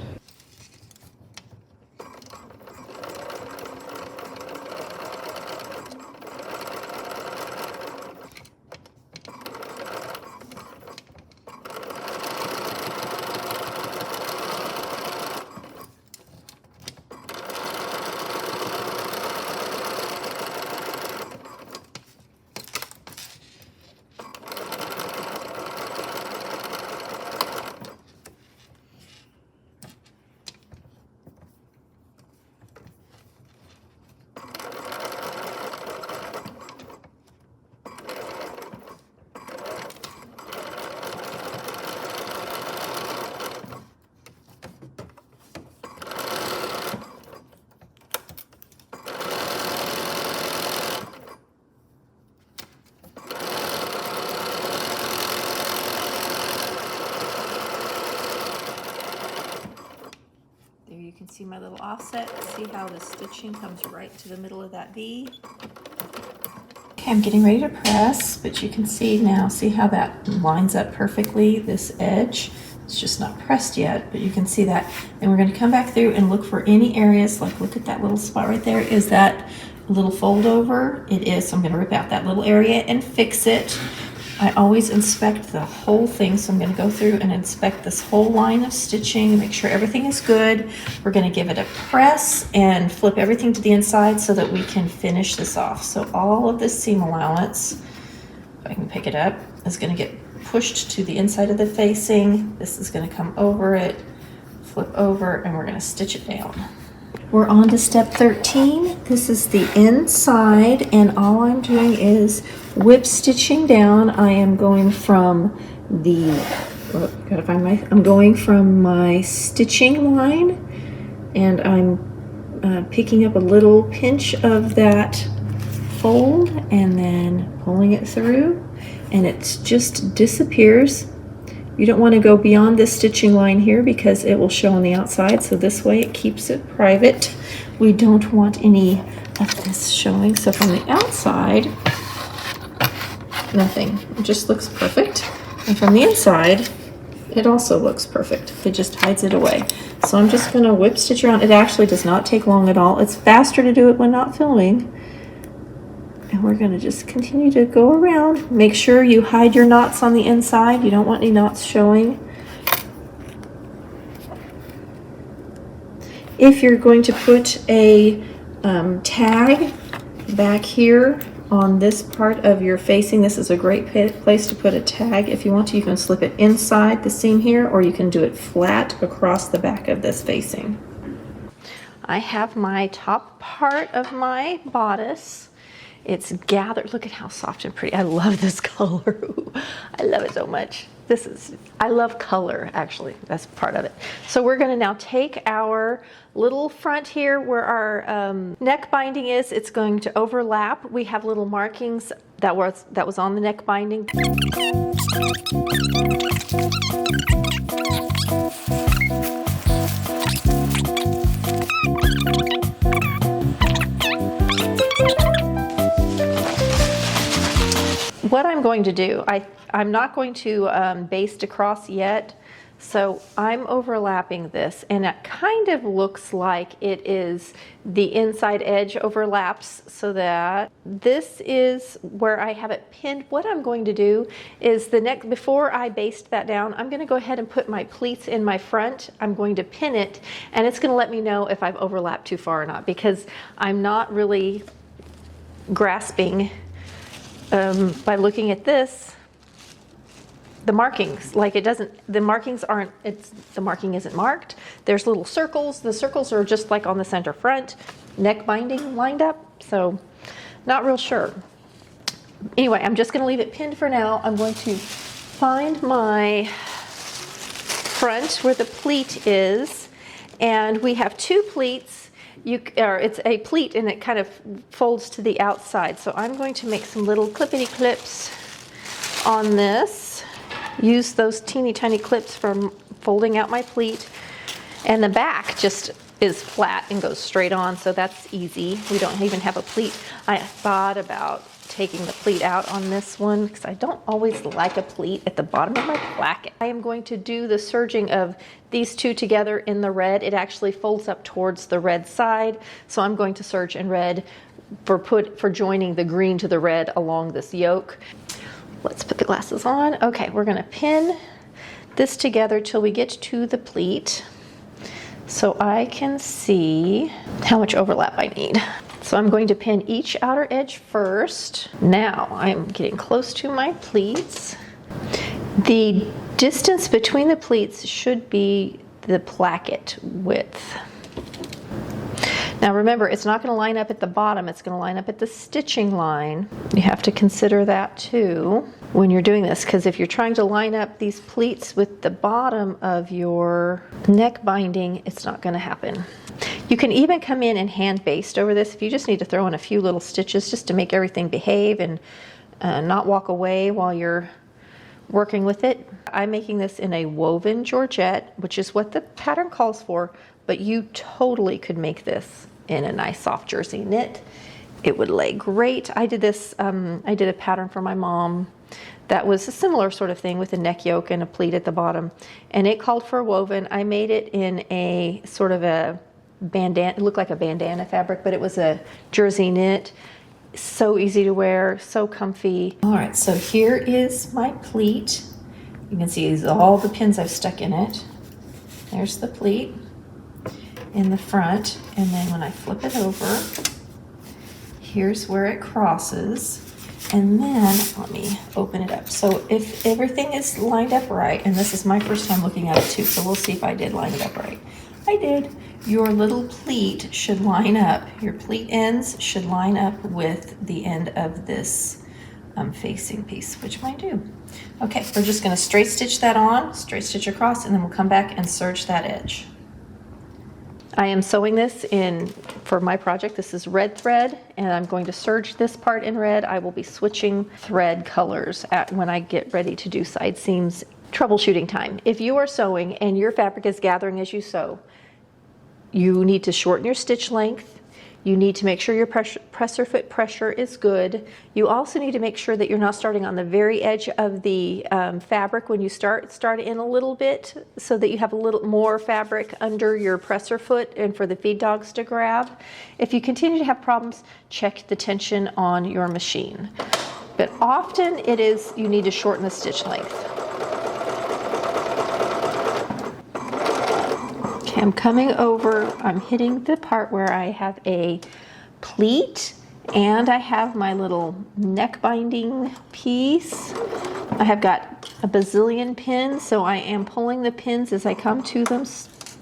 See my little offset? See how the stitching comes right to the middle of that V? Okay, I'm getting ready to press, but you can see now, see how that lines up perfectly, this edge. It's just not pressed yet, but you can see that. And we're going to come back through and look for any areas, like look at that little spot right there. Is that a little fold over? It is, so I'm going to rip out that little area and fix it. I always inspect the whole thing, so I'm going to go through and inspect this whole line of stitching, make sure everything is good. We're going to give it a press and flip everything to the inside so that we can finish this off. So all of this seam allowance, if I can pick it up, is going to get pushed to the inside of the facing. This is going to come over it, flip over, and we're going to stitch it down. We're on to step 13. This is the inside, and all I'm doing is whip stitching down. I am going from the, I'm going from my stitching line, and I'm picking up a little pinch of that fold and then pulling it through, and it just disappears. You don't want to go beyond this stitching line here because it will show on the outside, so this way it keeps it private. We don't want any of this showing, so from the outside, nothing. It just looks perfect. And from the inside, it also looks perfect. It just hides it away. So I'm just going to whip stitch around. It actually does not take long at all. It's faster to do it when not filming. And we're going to just continue to go around. Make sure you hide your knots on the inside. You don't want any knots showing. If you're going to put a tag back here on this part of your facing, this is a great place to put a tag. If you want to, you can slip it inside the seam here, or you can do it flat across the back of this facing. I have my top part of my bodice. It's gathered. Look at how soft and pretty. I love this color. I love it so much. I love color, actually. That's part of it. So we're going to now take our little front here where our neck binding is. It's going to overlap. We have little markings that was on the neck binding. What I'm going to do, I'm not going to baste across yet, so I'm overlapping this, and it kind of looks like it is the inside edge overlaps, so that this is where I have it pinned. What I'm going to do is before I baste that down, I'm going to go ahead and put my pleats in my front. I'm going to pin it, and it's going to let me know if I've overlapped too far or not, because I'm not really grasping by looking at this, the markings, like the marking isn't marked. There's little circles. The circles are just like on the center front, neck binding lined up, so not real sure. Anyway, I'm just going to leave it pinned for now. I'm going to find my front where the pleat is, and we have two pleats. It's a pleat, and it kind of folds to the outside. So I'm going to make some little clippity clips on this. Use those teeny tiny clips for folding out my pleat. And the back just is flat and goes straight on, so that's easy. We don't even have a pleat. I thought about taking the pleat out on this one because I don't always like a pleat at the bottom of my placket. I am going to do the serging of these two together in the red. It actually folds up towards the red side, so I'm going to serge in red for joining the green to the red along this yoke. Let's put the glasses on. Okay, we're going to pin this together till we get to the pleat so I can see how much overlap I need. So I'm going to pin each outer edge first. Now I'm getting close to my pleats. The distance between the pleats should be the placket width. Now remember, it's not going to line up at the bottom, it's going to line up at the stitching line. You have to consider that too when you're doing this, because if you're trying to line up these pleats with the bottom of your neck binding, it's not going to happen. You can even come in and hand baste over this if you just need to throw in a few little stitches just to make everything behave and not walk away while you're working with it. I'm making this in a woven georgette, which is what the pattern calls for, but you totally could make this in a nice soft jersey knit. It would lay great. I did this, I did a pattern for my mom that was a similar sort of thing with a neck yoke and a pleat at the bottom, and it called for woven. I made it in a sort of a bandana, it looked like a bandana fabric, but it was a jersey knit. So easy to wear, so comfy. All right, so here is my pleat. You can see these are all the pins I've stuck in it. There's the pleat in the front, and then when I flip it over, here's where it crosses. And then let me open it up. So if everything is lined up right, and this is my first time looking at it too, so we'll see if I did line it up right. I did. Your little pleat should line up. Your pleat ends should line up with the end of this facing piece, which mine do. Okay, we're just going to straight stitch that on, straight stitch across, and then we'll come back and serge that edge. I am sewing this in for my project. This is red thread, and I'm going to serge this part in red. I will be switching thread colors when I get ready to do side seams. Troubleshooting time. If you are sewing and your fabric is gathering as you sew, you need to shorten your stitch length. You need to make sure your presser foot pressure is good. You also need to make sure that you're not starting on the very edge of the fabric when you start in a little bit, so that you have a little more fabric under your presser foot and for the feed dogs to grab. If you continue to have problems, check the tension on your machine. But often it is, you need to shorten the stitch length. I'm coming over, I'm hitting the part where I have a pleat and I have my little neck binding piece. I have got a bazillion pins, so I am pulling the pins as I come to them.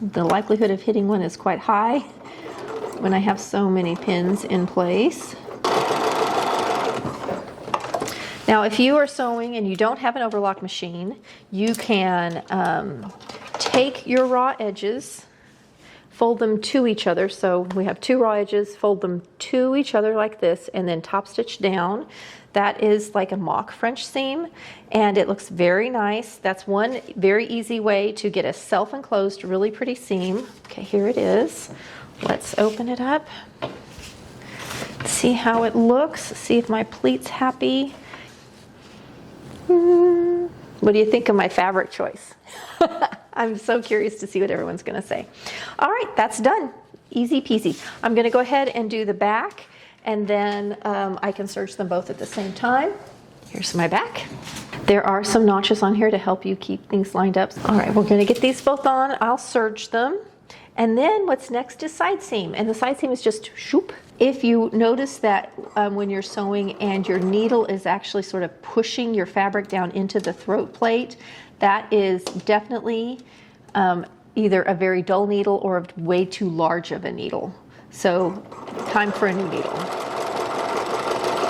The likelihood of hitting one is quite high when I have so many pins in place. Now, if you are sewing and you don't have an overlock machine, you can take your raw edges, fold them to each other. So we have two raw edges, fold them to each other like this, and then top stitch down. That is like a mock French seam, and it looks very nice. That's one very easy way to get a self-enclosed, really pretty seam. Okay, here it is. Let's open it up. See how it looks. See if my pleat's happy. What do you think of my fabric choice? I'm so curious to see what everyone's going to say. All right, that's done. Easy peasy. I'm going to go ahead and do the back, and then I can serge them both at the same time. Here's my back. There are some notches on here to help you keep things lined up. All right, we're going to get these both on. I'll serge them. And then what's next is side seam, and the side seam is just shoop. If you notice that when you're sewing and your needle is actually sort of pushing your fabric down into the throat plate, that is definitely either a very dull needle or a way too large of a needle. So time for a new needle.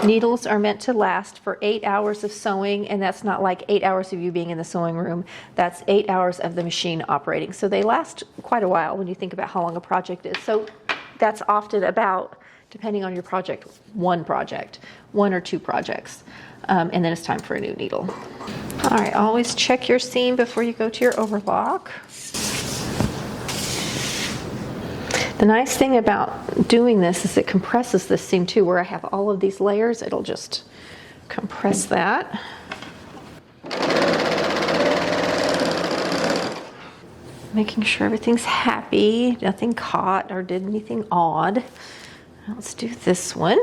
Needles are meant to last for 8 hours of sewing, and that's not like 8 hours of you being in the sewing room. That's 8 hours of the machine operating. So they last quite a while when you think about how long a project is. So that's often about, depending on your project, one or two projects. And then it's time for a new needle. All right, always check your seam before you go to your overlock. The nice thing about doing this is it compresses this seam too. Where I have all of these layers, it'll just compress that. Making sure everything's happy, nothing caught or did anything odd. Let's do this one.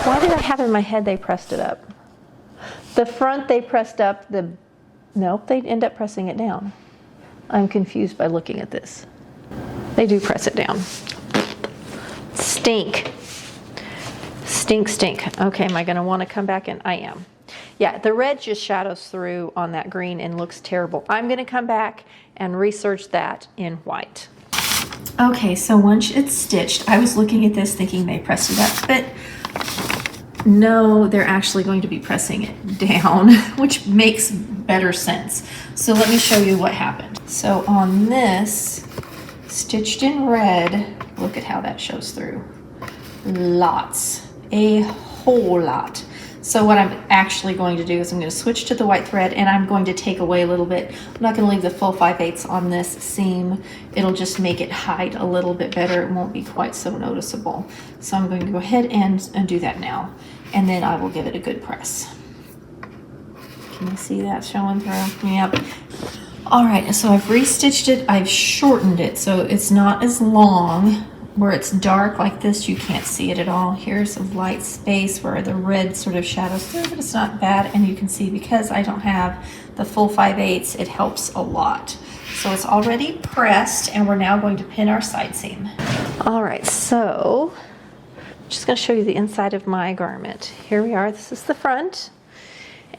Why did I have in my head they pressed it up? The front they pressed up, nope, they end up pressing it down. I'm confused by looking at this. They do press it down. Stink. Stink, stink. Okay, am I gonna wanna come back in? I am. Yeah, the red just shadows through on that green and looks terrible. I'm gonna come back and research that in white. Okay, so once it's stitched, I was looking at this thinking they pressed it up, but no, they're actually going to be pressing it down, which makes better sense. So let me show you what happened. So on this, stitched in red, look at how that shows through. Lots, a whole lot. So what I'm actually going to do is I'm going to switch to the white thread, and I'm going to take away a little bit. I'm not going to leave the full 5/8 on this seam. It'll just make it hide a little bit better. It won't be quite so noticeable. So I'm going to go ahead and do that now, and then I will give it a good press. Can you see that showing through? Yep. All right, so I've restitched it. I've shortened it so it's not as long. Where it's dark like this, you can't see it at all. Here's a light space where the red sort of shadows through, but it's not bad. And you can see because I don't have the full 5/8, it helps a lot. So it's already pressed, and we're now going to pin our side seam. All right, so I'm just going to show you the inside of my garment. Here we are. This is the front,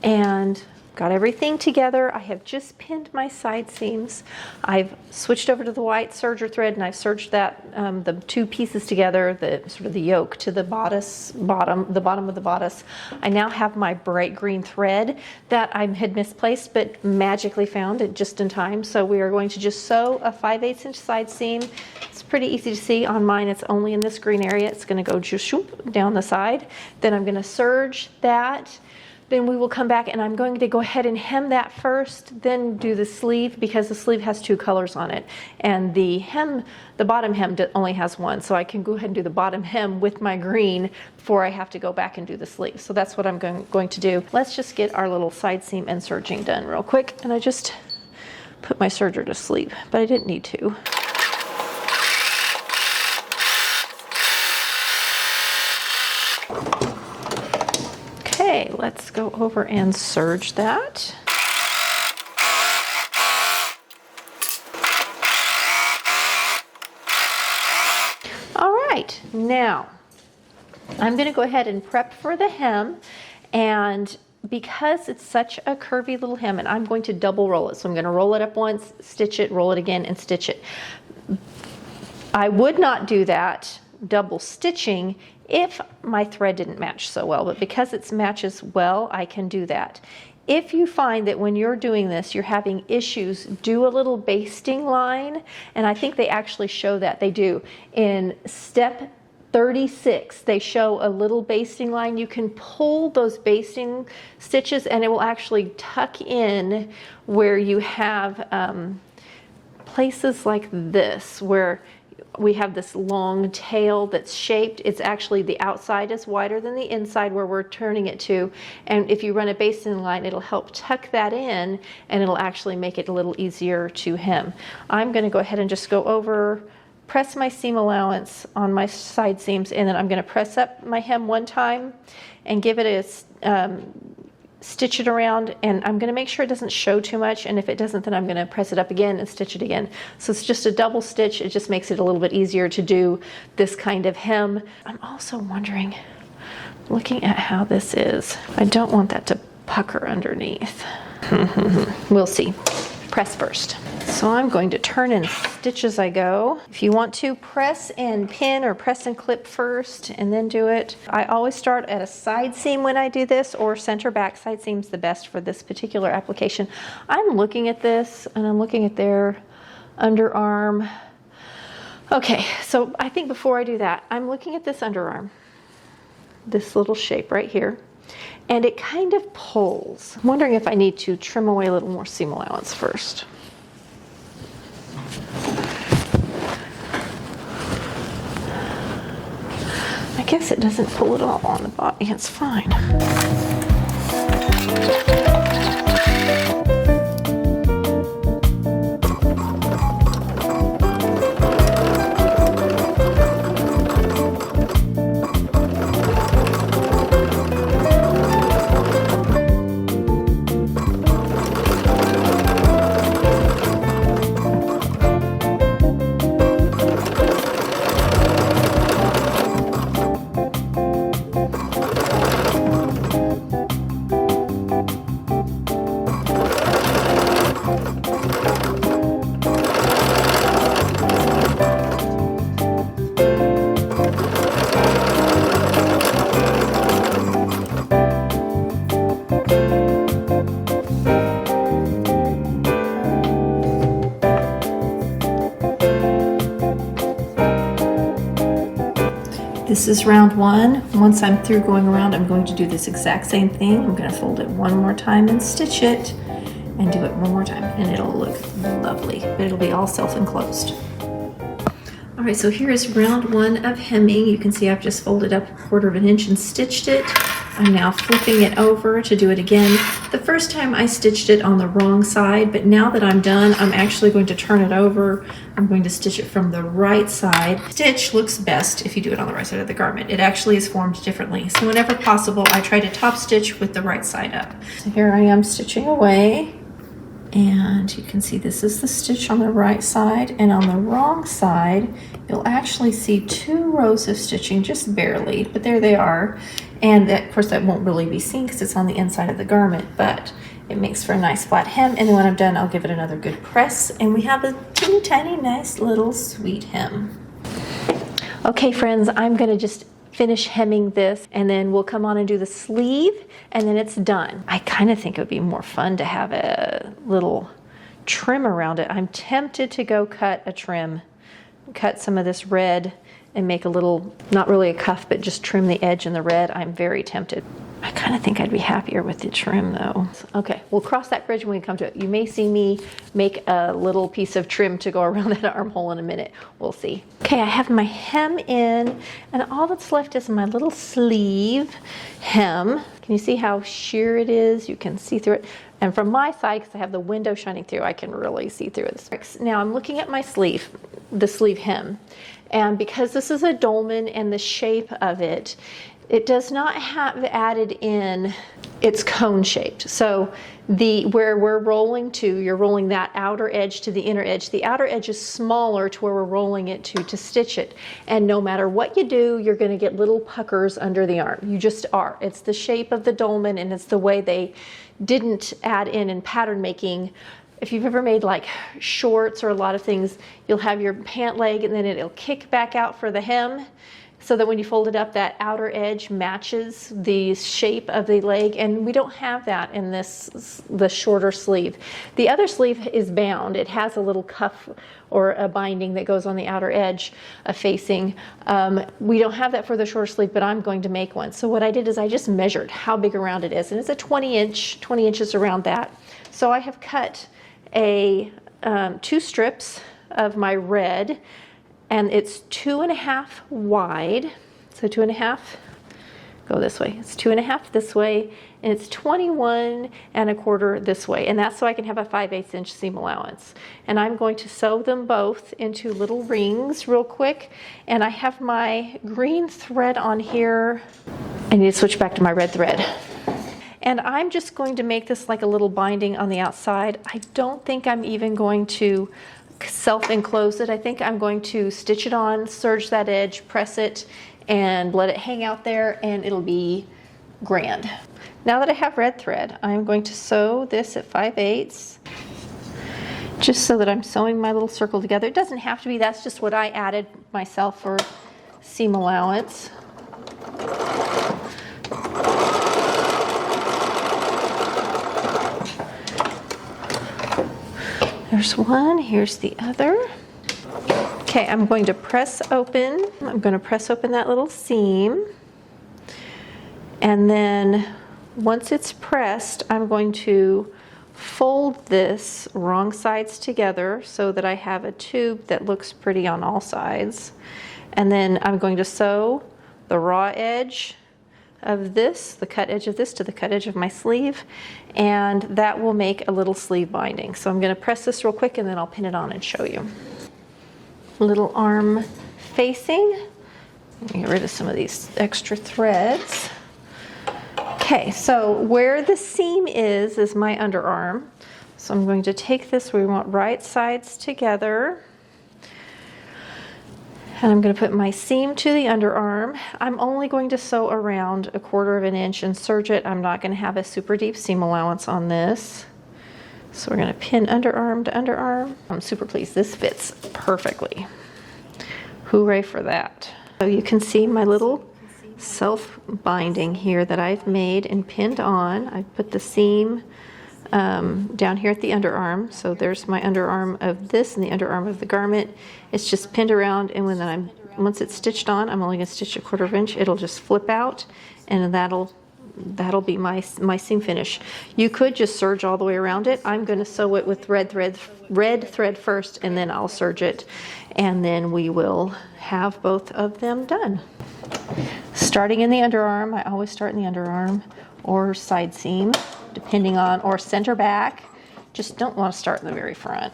and got everything together. I have just pinned my side seams. I've switched over to the white serger thread, and I've serged that the two pieces together, the sort of the yoke to the bottom of the bodice. I now have my bright green thread that I had misplaced, but magically found it just in time. So we are going to just sew a 5/8 inch side seam. It's pretty easy to see. On mine, it's only in this green area. It's going to go just shoop down the side. Then I'm going to serge that. Then we will come back, and I'm going to go ahead and hem that first, then do the sleeve, because the sleeve has two colors on it. And the hem, the bottom hem only has one. So I can go ahead and do the bottom hem with my green before I have to go back and do the sleeve. So that's what I'm going to do. Let's just get our little side seam and serging done real quick. And I just put my serger to sleep, but I didn't need to. Okay, let's go over and serge that. All right, now I'm going to go ahead and prep for the hem, and because it's such a curvy little hem, and I'm going to double roll it. So I'm going to roll it up once, stitch it, roll it again, and stitch it. I would not do that double stitching if my thread didn't match so well, but because it matches well, I can do that. If you find that when you're doing this, you're having issues, do a little basting line, and I think they actually show that. They do. In step 36, they show a little basting line. You can pull those basting stitches, and it will actually tuck in where you have places like this, where we have this long tail that's shaped. It's actually, the outside is wider than the inside where we're turning it to. And if you run a basting line, it'll help tuck that in, and it'll actually make it a little easier to hem. I'm going to go ahead and just go over, press my seam allowance on my side seams, and then I'm going to press up my hem one time and give it a stitch it around, and I'm going to make sure it doesn't show too much, and if it doesn't, then I'm going to press it up again and stitch it again. So it's just a double stitch. It just makes it a little bit easier to do this kind of hem. I'm also wondering, looking at how this is, I don't want that to pucker underneath. We'll see. Press first. So I'm going to turn and stitch as I go. If you want to, press and pin or press and clip first and then do it. I always start at a side seam when I do this, or center back. Side seam's the best for this particular application. I'm looking at this, and I'm looking at their underarm. Okay, so I think before I do that, I'm looking at this underarm, this little shape right here, and it kind of pulls. I'm wondering if I need to trim away a little more seam allowance first. I guess it doesn't pull it all on the body. It's fine. This is round one. Once I'm through going around, I'm going to do this exact same thing. I'm going to fold it one more time and stitch it, and do it one more time, and it'll look lovely, but it'll be all self-enclosed. All right, so here is round one of hemming. You can see I've just folded up 1/4 inch and stitched it. I'm now flipping it over to do it again. The first time I stitched it on the wrong side, but now that I'm done, I'm actually going to turn it over. I'm going to stitch it from the right side. Stitch looks best if you do it on the right side of the garment. It actually is formed differently. So whenever possible, I try to top stitch with the right side up. So here I am stitching away. And you can see this is the stitch on the right side, and on the wrong side you'll actually see 2 rows of stitching, just barely, but there they are. And that, of course, that won't really be seen because it's on the inside of the garment, but it makes for a nice flat hem. And then when I'm done, I'll give it another good press, and we have a teeny tiny nice little sweet hem. Okay friends, I'm going to just finish hemming this, and then we'll come on and do the sleeve, and then it's done. I kind of think it would be more fun to have a little trim around it. I'm tempted to go cut a trim, cut some of this red and make a little, not really a cuff, but just trim the edge in the red. I'm very tempted. I kind of think I'd be happier with the trim though. Okay, we'll cross that bridge when we come to it. You may see me make a little piece of trim to go around that armhole in a minute. We'll see. Okay, I have my hem in, and all that's left is my little sleeve hem. Can you see how sheer it is? You can see through it. And from my side, because I have the window shining through, I can really see through it. Now I'm looking at my sleeve, the sleeve hem. And because this is a dolman and the shape of it, it does not have added in its cone shaped. So where we're rolling to, you're rolling that outer edge to the inner edge. The outer edge is smaller to where we're rolling it to stitch it. And no matter what you do, you're going to get little puckers under the arm. You just are. It's the shape of the dolman, and it's the way they didn't add in pattern making. If you've ever made like shorts or a lot of things, you'll have your pant leg and then it'll kick back out for the hem, so that when you fold it up, that outer edge matches the shape of the leg, and we don't have that in the shorter sleeve. The other sleeve is bound. It has a little cuff or a binding that goes on the outer edge of facing. We don't have that for the shorter sleeve, but I'm going to make one. So what I did is I just measured how big around it is, and it's a 20 inches around that. So I have cut 2 strips of my red, and it's 2.5 wide. So 2.5, go this way. It's 2.5 this way, and it's 21.25 this way. And that's so I can have a 5/8 inch seam allowance. And I'm going to sew them both into little rings real quick. And I have my green thread on here. I need to switch back to my red thread. And I'm just going to make this like a little binding on the outside. I don't think I'm even going to self-enclose it. I think I'm going to stitch it on, serge that edge, press it, and let it hang out there, and it'll be grand. Now that I have red thread, I'm going to sew this at 5/8, just so that I'm sewing my little circle together. It doesn't have to be, that's just what I added myself for seam allowance. There's one, here's the other. Okay, I'm going to press open. I'm going to press open that little seam. And then once it's pressed, I'm going to fold this wrong sides together so that I have a tube that looks pretty on all sides. And then I'm going to sew the raw edge of this, the cut edge of this, to the cut edge of my sleeve, and that will make a little sleeve binding. So I'm going to press this real quick, and then I'll pin it on and show you. Little arm facing. Let me get rid of some of these extra threads. Okay, so where the seam is my underarm. So I'm going to take this, we want right sides together. And I'm going to put my seam to the underarm. I'm only going to sew around 1/4 inch and serge it. I'm not going to have a super deep seam allowance on this. So we're going to pin underarm to underarm. I'm super pleased. This fits perfectly. Hooray for that. So you can see my little self-binding here that I've made and pinned on. I put the seam down here at the underarm. So there's my underarm of this and the underarm of the garment. It's just pinned around, and when I'm once it's stitched on, I'm only going to stitch a 1/4 inch. It'll just flip out, and that'll be my seam finish. You could just serge all the way around it. I'm going to sew it with red thread first, and then I'll serge it, and then we will have both of them done. Starting in the underarm, I always start in the underarm or side seam, depending on, or center back. Just don't want to start in the very front.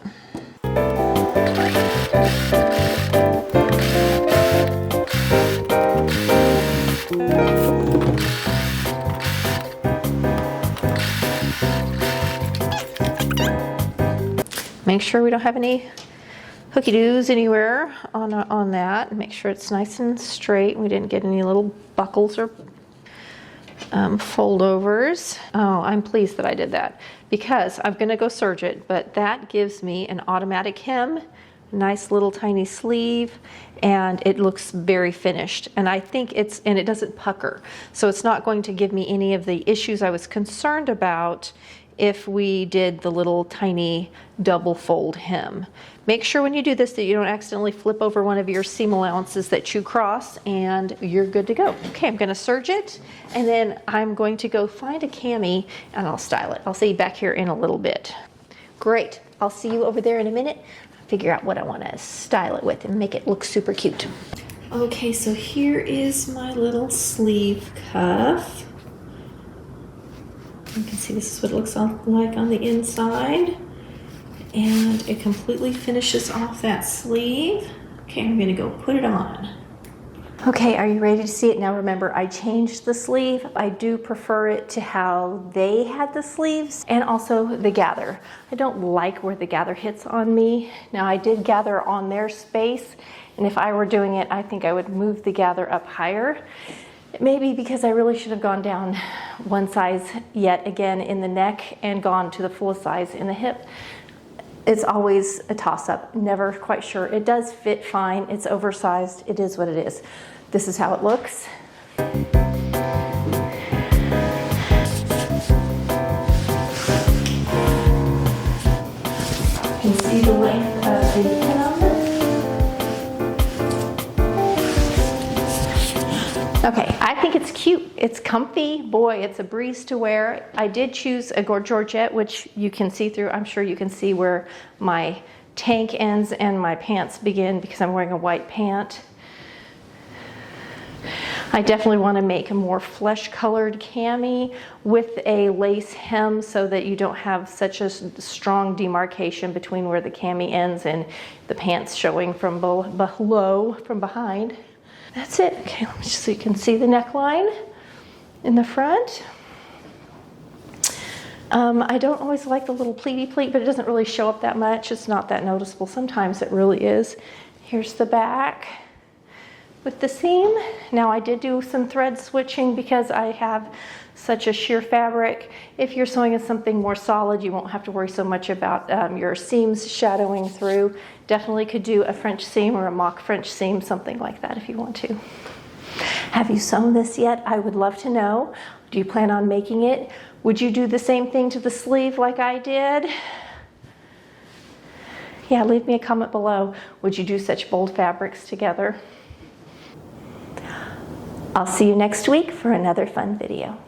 Make sure we don't have any hooky doos anywhere on that. Make sure it's nice and straight. We didn't get any little buckles or fold overs. Oh, I'm pleased that I did that because I'm going to go serge it, but that gives me an automatic hem, nice little tiny sleeve, and it looks very finished. And I think and it doesn't pucker, so it's not going to give me any of the issues I was concerned about if we did the little tiny double fold hem. Make sure when you do this that you don't accidentally flip over one of your seam allowances that you cross, and you're good to go. Okay, I'm going to serge it, and then I'm going to go find a cami and I'll style it. I'll see you back here in a little bit. Great, I'll see you over there in a minute. Figure out what I want to style it with and make it look super cute. Okay, so here is my little sleeve cuff. You can see this is what it looks like on the inside, and it completely finishes off that sleeve. Okay, I'm going to go put it on. Okay, are you ready to see it? Now remember, I changed the sleeve. I do prefer it to how they had the sleeves, and also the gather. I don't like where the gather hits on me. Now I did gather on their space, and if I were doing it, I think I would move the gather up higher. Maybe because I really should have gone down one size yet again in the neck and gone to the full size in the hip. It's always a toss-up, never quite sure. It does fit fine, it's oversized, it is what it is. This is how it looks. You can see the length of the hem. Okay, I think it's cute. It's comfy. Boy, it's a breeze to wear. I did choose a georgette, which you can see through. I'm sure you can see where my tank ends and my pants begin because I'm wearing a white pant. I definitely want to make a more flesh-colored cami with a lace hem so that you don't have such a strong demarcation between where the cami ends and the pants showing from below, from behind. That's it. Okay, let me just so you can see the neckline in the front. I don't always like the little pleaty pleat, but it doesn't really show up that much. It's not that noticeable. Sometimes it really is. Here's the back with the seam. Now I did do some thread switching because I have such a sheer fabric. If you're sewing in something more solid, you won't have to worry so much about your seams shadowing through. Definitely could do a French seam or a mock French seam, something like that if you want to. Have you sewn this yet? I would love to know. Do you plan on making it? Would you do the same thing to the sleeve like I did? Yeah, leave me a comment below. Would you do such bold fabrics together? I'll see you next week for another fun video.